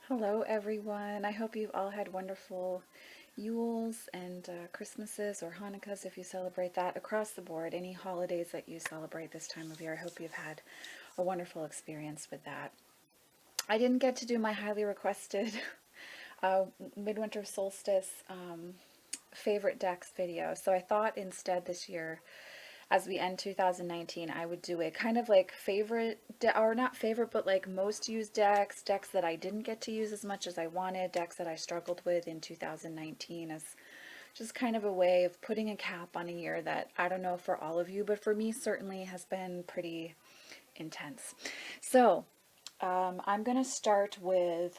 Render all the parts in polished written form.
Hello everyone. I hope you've all had wonderful Yules and Christmases or Hanukkahs if you celebrate that across the board. Any holidays that you celebrate this time of year, I hope you've had a wonderful experience with that. I didn't get to do my highly requested uh, midwinter solstice favorite decks video, so I thought instead this year as we end 2019, I would do a kind of like favorite, or not favorite, but like most used decks, decks that I didn't get to use as much as I wanted, decks that I struggled with in 2019 as just kind of a way of putting a cap on a year that I don't know for all of you, but for me certainly has been pretty intense. So I'm going to start with,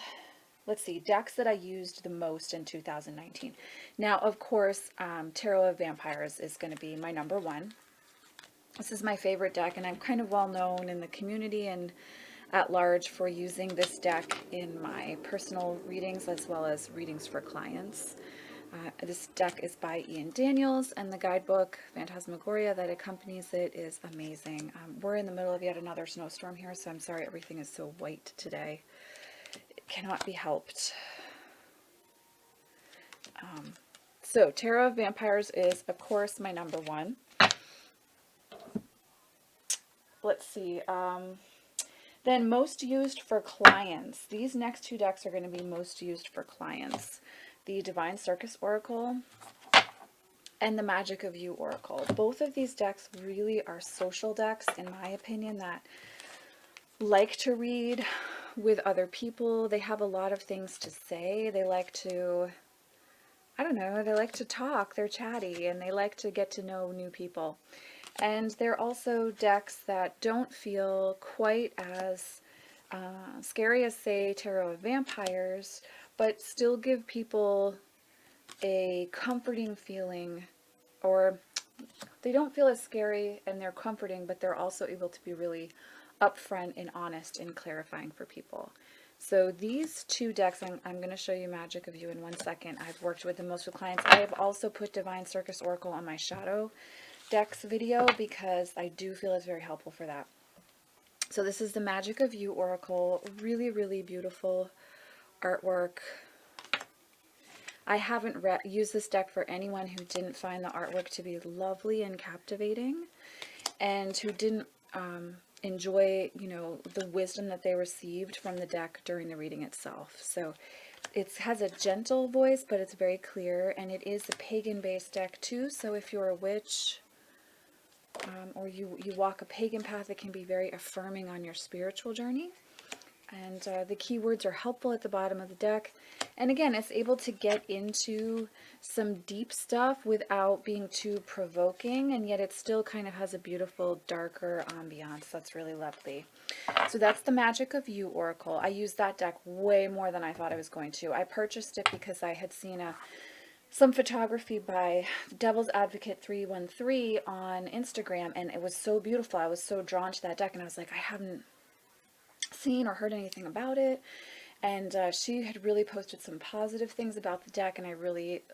let's see, decks that I used the most in 2019. Now, of course, Tarot of Vampires is going to be my number one. This is my favorite deck, and I'm kind of well known in the community and at large for using this deck in my personal readings as well as readings for clients. This deck is by Ian Daniels, and the guidebook, Phantasmagoria, that accompanies it is amazing. We're in the middle of yet another snowstorm here, so I'm sorry everything is so white today. It cannot be helped. So, Tarot of Vampires is, of course, my number one. Let's see. Then most used for clients. These next two decks are going to be most used for clients. The Divine Circus Oracle and the Magic of You Oracle. Both of these decks really are social decks, in my opinion, that like to read with other people. They have a lot of things to say. They like to, I don't know, they like to talk. They're chatty, and they like to get to know new people. And they're also decks that don't feel quite as scary as, say, Tarot of Vampires, but still give people a comforting feeling, or they don't feel as scary and they're comforting, but they're also able to be really upfront and honest and clarifying for people. So these two decks, I'm going to show you Magic of You in 1 second. I've worked with the most with clients. I have also put Divine Circus Oracle on my Shadow decks video because I do feel it's very helpful for that. So this is the Magic of You Oracle. Really, really beautiful artwork. I haven't used this deck for anyone who didn't find the artwork to be lovely and captivating, and who didn't enjoy, you know, the wisdom that they received from the deck during the reading itself. So it has a gentle voice, but it's very clear, and it is a pagan-based deck too. So if you're a witch, or you walk a pagan path, it can be very affirming on your spiritual journey. And the keywords are helpful at the bottom of the deck. And again, it's able to get into some deep stuff without being too provoking, and yet it still kind of has a beautiful, darker ambiance that's really lovely. So that's the Magic of You Oracle. I used that deck way more than I thought I was going to. I purchased it because I had seen some photography by Devil's Advocate 313 on Instagram, and it was so beautiful. I was so drawn to that deck, and I was like, I haven't seen or heard anything about it. And she had really posted some positive things about the deck, and I really,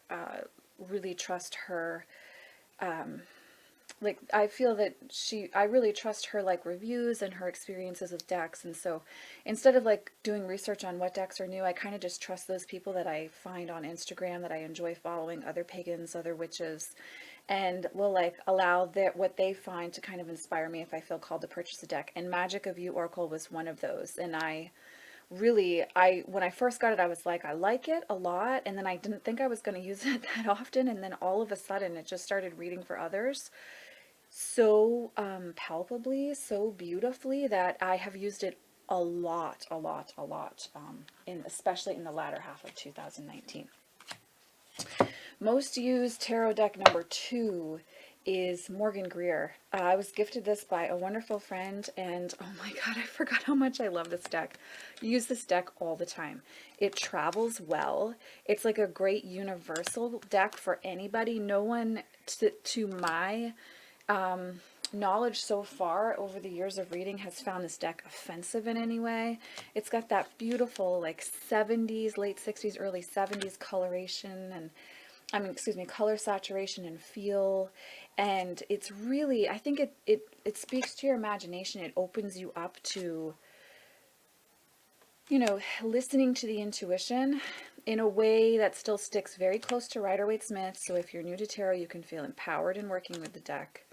really trust her. Like, I feel that I really trust her, like, reviews and her experiences with decks. And so instead of like doing research on what decks are new, I kind of just trust those people that I find on Instagram that I enjoy following, other pagans, other witches, and will like allow what they find to kind of inspire me if I feel called to purchase a deck. And Magic of You Oracle was one of those. And when I first got it, I was like, I like it a lot, and then I didn't think I was going to use it that often, and then all of a sudden it just started reading for others so palpably, so beautifully, that I have used it a lot, especially in the latter half of 2019. Most used tarot deck number 2 is Morgan Greer. I was gifted this by a wonderful friend, and oh my god, I forgot how much I love this deck. I use this deck all the time. It travels well. It's like a great universal deck for anybody. No one, to my knowledge so far over the years of reading, has found this deck offensive in any way. It's got that beautiful like 70s, late 60s, early 70s coloration, and color saturation and feel. And it's really, I think it speaks to your imagination. It opens you up to you know, listening to the intuition in a way that still sticks very close to Rider-Waite-Smith. So if you're new to tarot, you can feel empowered in working with the deck,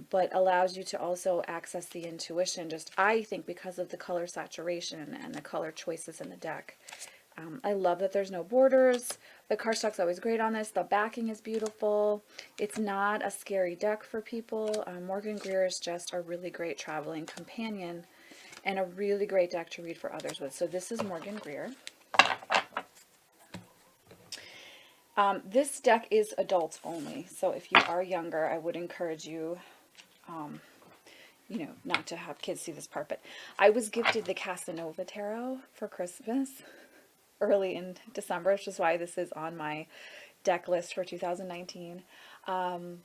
but allows you to also access the intuition, just, I think, because of the color saturation and the color choices in the deck. I love that there's no borders. The cardstock's always great on this. The backing is beautiful. It's not a scary deck for people. Morgan Greer is just a really great traveling companion and a really great deck to read for others with. So this is Morgan Greer. This deck is adults only. So if you are younger, I would encourage you, you know, not to have kids see this part. But I was gifted the Casanova Tarot for Christmas early in December, which is why this is on my deck list for 2019. One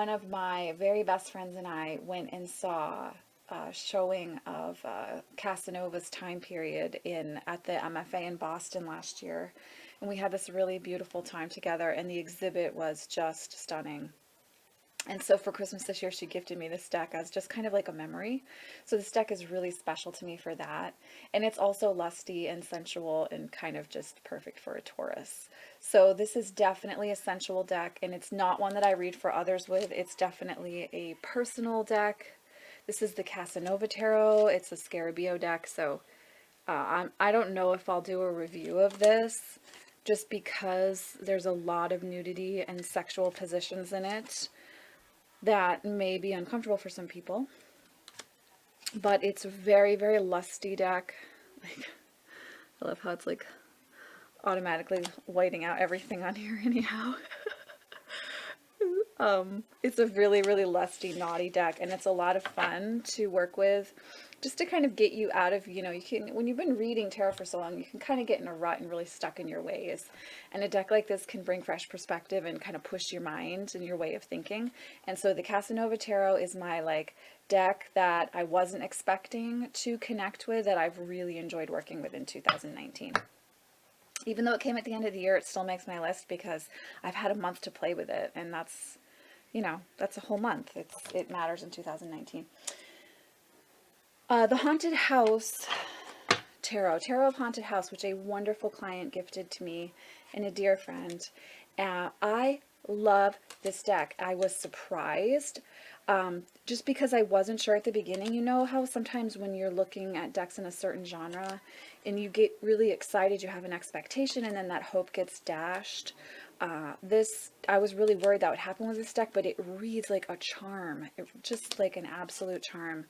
of my very best friends and I went and saw a showing of Casanova's time period at the MFA in Boston last year, and we had this really beautiful time together, and the exhibit was just stunning. And so for Christmas this year, she gifted me this deck as just kind of like a memory. So this deck is really special to me for that. And it's also lusty and sensual and kind of just perfect for a Taurus. So this is definitely a sensual deck, and it's not one that I read for others with. It's definitely a personal deck. This is the Casanova Tarot. It's a Scarabeo deck. So I don't know if I'll do a review of this, just because there's a lot of nudity and sexual positions in it that may be uncomfortable for some people, but it's a very, very lusty deck. Like, I love how it's like automatically whiting out everything on here anyhow. It's a really, really lusty, naughty deck, and it's a lot of fun to work with, just to kind of get you out of, you know, you can, when you've been reading tarot for so long, you can kind of get in a rut and really stuck in your ways. And a deck like this can bring fresh perspective and kind of push your mind and your way of thinking. And so the Casanova Tarot is my like deck that I wasn't expecting to connect with, that I've really enjoyed working with in 2019. Even though it came at the end of the year, it still makes my list because I've had a month to play with it, and that's, you know, that's a whole month. It matters in 2019. The Haunted House Tarot of Haunted House, which a wonderful client gifted to me and a dear friend. I love this deck. I was surprised, just because I wasn't sure at the beginning. You know how sometimes when you're looking at decks in a certain genre and you get really excited, you have an expectation, and then that hope gets dashed. I was really worried that would happen with this deck, but it reads like a charm. Just like an absolute charm.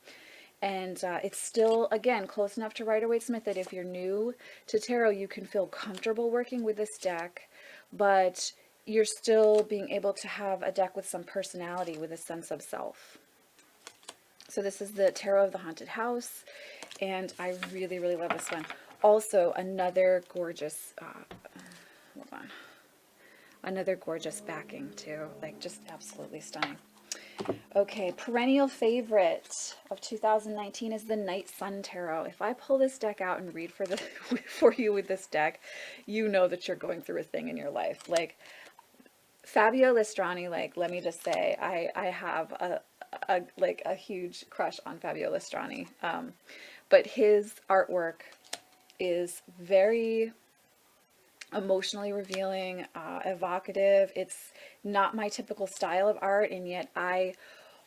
And it's still, again, close enough to Rider-Waite-Smith that if you're new to tarot, you can feel comfortable working with this deck, but you're still being able to have a deck with some personality, with a sense of self. So this is the Tarot of the Haunted House, and I really, really love this one. Also, another gorgeous, hold on, another gorgeous backing too, like just absolutely stunning. Okay, perennial favorite of 2019 is the Night Sun Tarot. If I pull this deck out and read for you with this deck, you know that you're going through a thing in your life. Like Fabio Listrani, like, let me just say, I have a huge crush on Fabio Listrani. But his artwork is very emotionally revealing, evocative. It's not my typical style of art, and yet I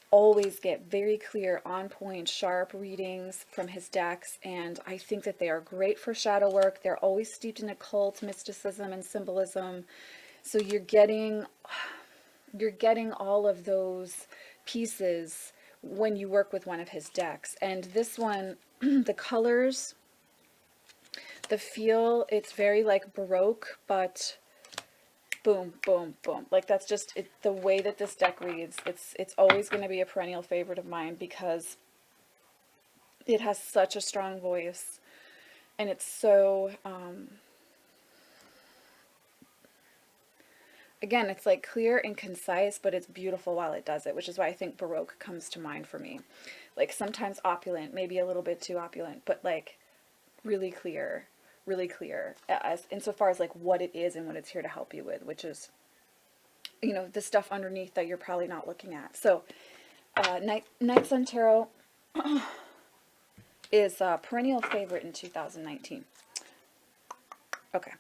always get very clear, on point, sharp readings from his decks, and I think that they are great for shadow work. They're always steeped in occult mysticism and symbolism, so you're getting all of those pieces when you work with one of his decks. And this one, the colors, the feel, it's very like Baroque, but boom, boom, boom. Like that's just it, the way that this deck reads. It's always going to be a perennial favorite of mine because it has such a strong voice, and it's so again, it's like clear and concise, but it's beautiful while it does it, which is why I think Baroque comes to mind for me. Like sometimes opulent, maybe a little bit too opulent, but like really clear as insofar as like what it is and what it's here to help you with, which is, you know, the stuff underneath that you're probably not looking at. So Night Sun Tarot is a perennial favorite in 2019. Okay,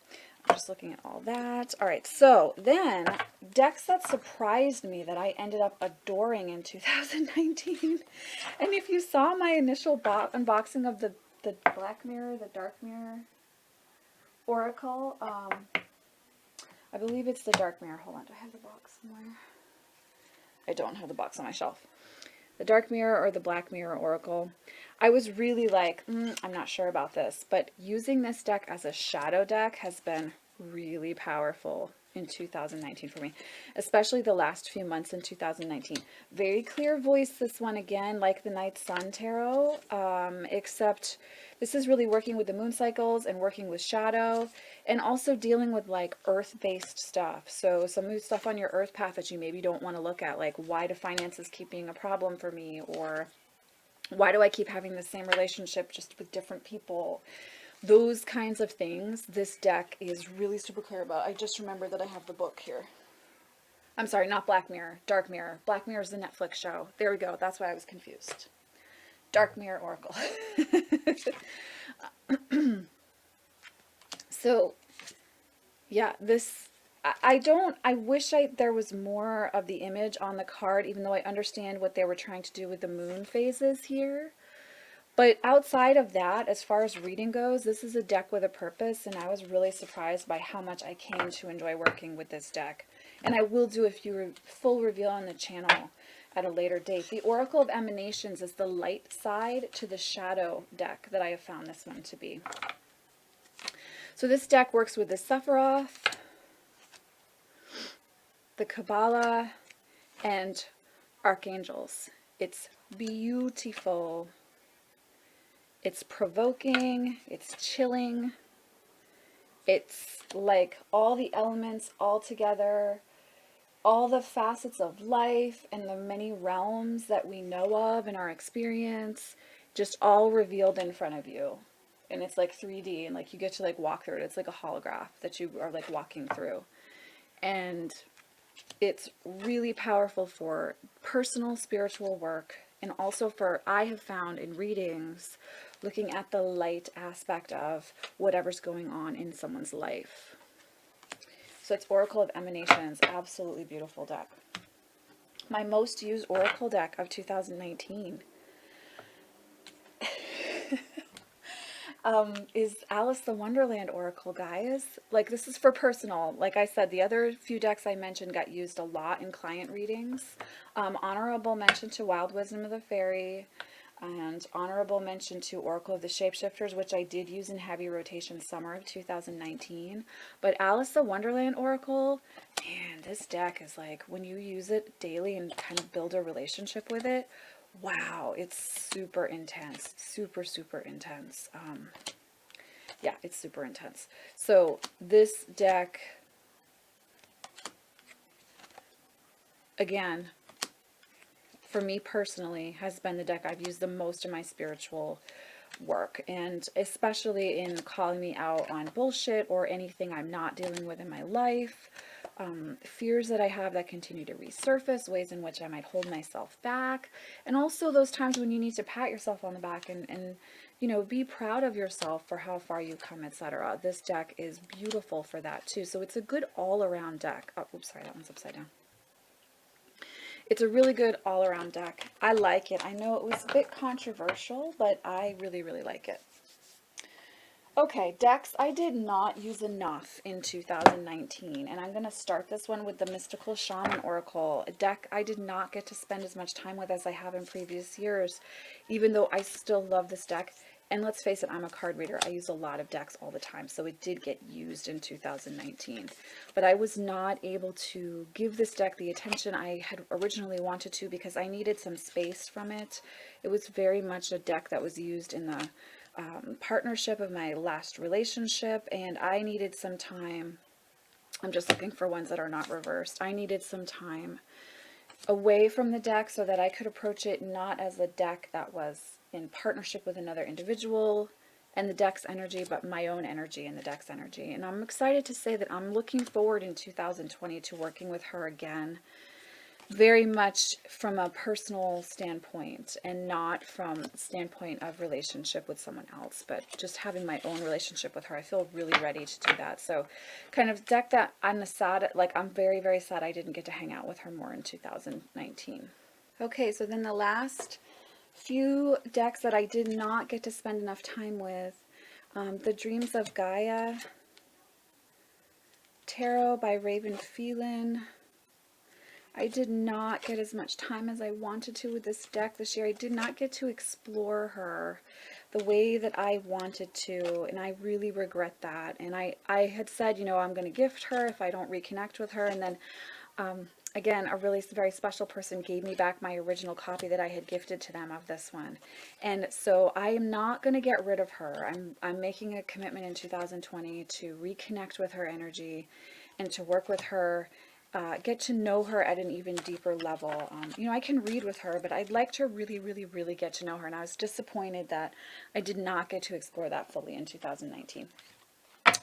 I'm just looking at all that. All right, so then decks that surprised me that I ended up adoring in 2019. And if you saw my initial unboxing of the Black Mirror, the Dark Mirror Oracle, I believe it's the Dark Mirror. Hold on, do I have the box somewhere? I don't have the box on my shelf. The Dark Mirror or the Black Mirror Oracle. I was really like, I'm not sure about this, but using this deck as a shadow deck has been really powerful in 2019 for me, especially the last few months in 2019. Very clear voice, this one again, like the Night Sun Tarot, except this is really working with the moon cycles and working with shadow, and also dealing with like earth-based stuff. So some of the stuff on your earth path that you maybe don't want to look at, like why do finances keep being a problem for me, or why do I keep having the same relationship just with different people? Those kinds of things this deck is really super clear about. I just remember that I have the book here. I'm sorry, not Black Mirror, Dark Mirror. Black Mirror is the Netflix show. There we go. That's why I was confused. Dark Mirror Oracle. So, yeah, this, I wish there was more of the image on the card, even though I understand what they were trying to do with the moon phases here. But outside of that, as far as reading goes, this is a deck with a purpose, and I was really surprised by how much I came to enjoy working with this deck. And I will do a few full reveal on the channel at a later date. The Oracle of Emanations is the light side to the shadow deck that I have found this one to be. So this deck works with the Sephiroth, the Kabbalah, and Archangels. It's beautiful. It's provoking, it's chilling, it's like all the elements all together, all the facets of life and the many realms that we know of in our experience, just all revealed in front of you. And it's like 3D, and like you get to like walk through it. It's like a holograph that you are like walking through. And it's really powerful for personal spiritual work, and also for, I have found in readings, looking at the light aspect of whatever's going on in someone's life. So it's Oracle of Emanations, absolutely beautiful deck. My most used Oracle deck of 2019 is Alice the Wonderland Oracle, guys. Like, this is for personal. Like I said, the other few decks I mentioned got used a lot in client readings. Honorable mention to Wild Wisdom of the Fairy, and honorable mention to Oracle of the Shapeshifters, which I did use in heavy rotation summer of 2019. But Alice the Wonderland Oracle, man, this deck is like, when you use it daily and kind of build a relationship with it, wow, it's super intense, super, super intense. Yeah, it's super intense. So this deck, again, for me personally, has been the deck I've used the most in my spiritual work, and especially in calling me out on bullshit or anything I'm not dealing with in my life, fears that I have that continue to resurface, ways in which I might hold myself back, and also those times when you need to pat yourself on the back and you know, be proud of yourself for how far you've come, etc. This deck is beautiful for that too. So it's a good all-around deck. Oh, oops, sorry, that one's upside down. It's a really good all-around deck. I like it. I know it was a bit controversial, but I really, really like it. Okay, decks I did not use enough in 2019, and I'm going to start this one with the Mystical Shaman Oracle, a deck I did not get to spend as much time with as I have in previous years, even though I still love this deck. And let's face it, I'm a card reader. I use a lot of decks all the time, so it did get used in 2019. But I was not able to give this deck the attention I had originally wanted to because I needed some space from it. It was very much a deck that was used in the partnership of my last relationship, and I needed some time. I'm just looking for ones that are not reversed. I needed some time away from the deck so that I could approach it not as a deck that was in partnership with another individual and the deck's energy, but my own energy and the deck's energy. And I'm excited to say that I'm looking forward in 2020 to working with her again. very much from a personal standpoint and not from standpoint of relationship with someone else, but just having my own relationship with her. I feel really ready to do that. So kind of deck that I'm sad, like I'm very, very sad I didn't get to hang out with her more in 2019. Okay, so then the last few decks that I did not get to spend enough time with, the Dreams of Gaia Tarot by Raven Phelan. I did not get as much time as I wanted to with this deck this year. I did not get to explore her the way that I wanted to, and I really regret that. And I had said, you know, I'm going to gift her if I don't reconnect with her. And then, again, a really very special person gave me back my original copy that I had gifted to them of this one. And so I am not going to get rid of her. I'm making a commitment in 2020 to reconnect with her energy and to work with her. Get to know her at an even deeper level. You know, I can read with her, but I'd like to really, really, really get to know her. And I was disappointed that I did not get to explore that fully in 2019.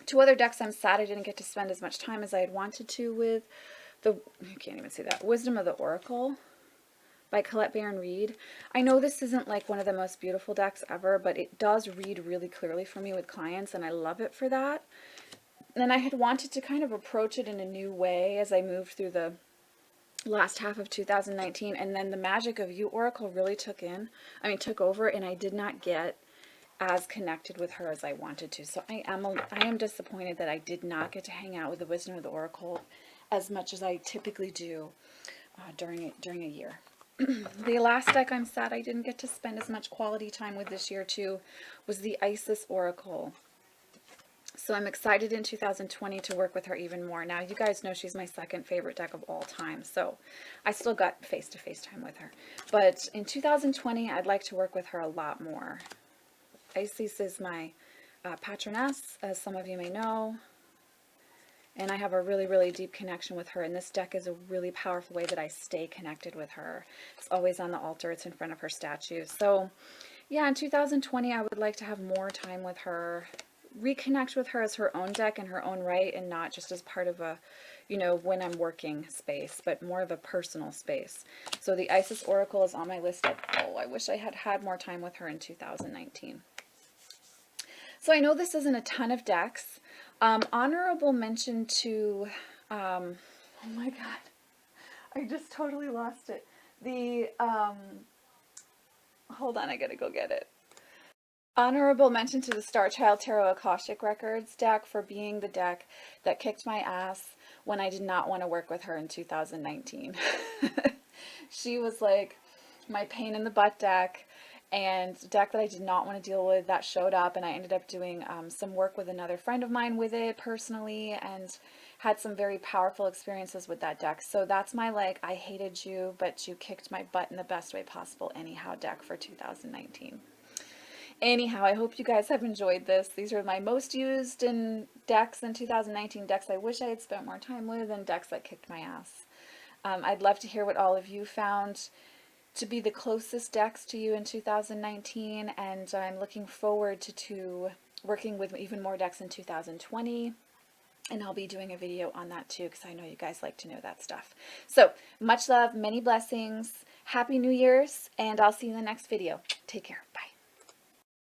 Two other decks I'm sad I didn't get to spend as much time as I had wanted to with. You can't even see that. Wisdom of the Oracle by Colette Baron Reid. I know this isn't like one of the most beautiful decks ever, but it does read really clearly for me with clients, and I love it for that. And I had wanted to kind of approach it in a new way as I moved through the last half of 2019, and then the Magic of You Oracle really took over, and I did not get as connected with her as I wanted to. So I am disappointed that I did not get to hang out with the Wisdom of the Oracle as much as I typically do during a year. The last deck I'm sad I didn't get to spend as much quality time with this year too was the Isis Oracle. So I'm excited in 2020 to work with her even more. Now, you guys know she's my second favorite deck of all time, so I still got face-to-face time with her. But in 2020, I'd like to work with her a lot more. Isis is my patroness, as some of you may know, and I have a really, really deep connection with her, and this deck is a really powerful way that I stay connected with her. It's always on the altar. It's in front of her statue. So, yeah, in 2020, I would like to have more time with her, reconnect with her as her own deck in her own right, and not just as part of a, you know, when I'm working space, but more of a personal space. So the Isis Oracle is on my list of, oh, I wish I had had more time with her in 2019. So I know this isn't a ton of decks. Honorable mention to, oh my god, I just totally lost it. The, hold on, I gotta go get it. Honorable mention to the Star Child Tarot Akashic Records deck for being the deck that kicked my ass when I did not want to work with her in 2019. She was like my pain in the butt deck, and deck that I did not want to deal with that showed up, and I ended up doing some work with another friend of mine with it personally, and had some very powerful experiences with that deck. So that's my, like, I hated you, but you kicked my butt in the best way possible anyhow deck for 2019. Anyhow, I hope you guys have enjoyed this. These are my most used in decks in 2019, decks I wish I had spent more time with, and decks that kicked my ass. I'd love to hear what all of you found to be the closest decks to you in 2019, and I'm looking forward to working with even more decks in 2020, and I'll be doing a video on that too, because I know you guys like to know that stuff. So, much love, many blessings, Happy New Year's, and I'll see you in the next video. Take care.